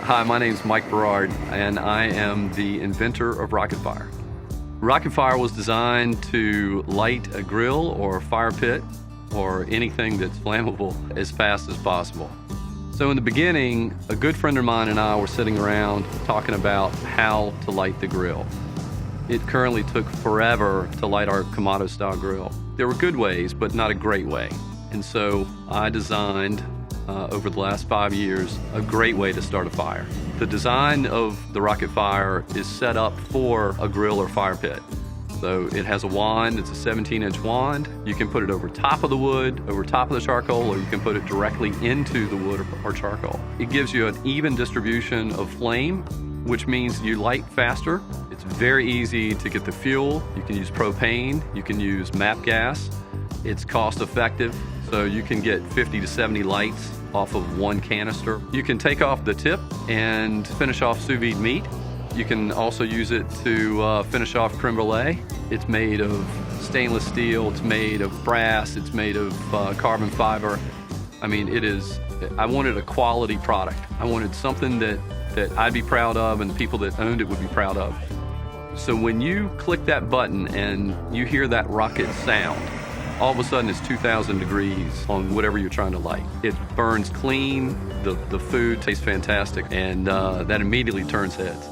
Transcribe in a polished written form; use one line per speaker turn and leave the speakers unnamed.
Hi, my name is Mike Berard, and I am the inventor of RocketFire. RocketFire was designed to light a grill or a fire pit or anything that's flammable as fast as possible. So in the beginning, a good friend of mine and I were sitting around talking about how to light the grill. It currently took forever to light our Kamado-style grill. There were good ways, but not a great way. And so I designed, over the last 5 years, a great way to start a fire. The design of the RocketFire is set up for a grill or fire pit. So it has a wand, it's a 17-inch wand. You can put it over top of the wood, over top of the charcoal, or you can put it directly into the wood or charcoal. It gives you an even distribution of flame, which means you light faster. It's very easy to get the fuel. You can use propane, you can use MAP gas. It's cost effective, so you can get 50 to 70 lights off of one canister. You can take off the tip and finish off sous vide meat. You can also use it to finish off creme brulee. It's made of stainless steel, it's made of brass, it's made of carbon fiber. I mean, I wanted a quality product. I wanted something that I'd be proud of and the people that owned it would be proud of. So when you click that button and you hear that rocket sound, all of a sudden it's 2,000 degrees on whatever you're trying to light. It burns clean, the food tastes fantastic, and that immediately turns heads.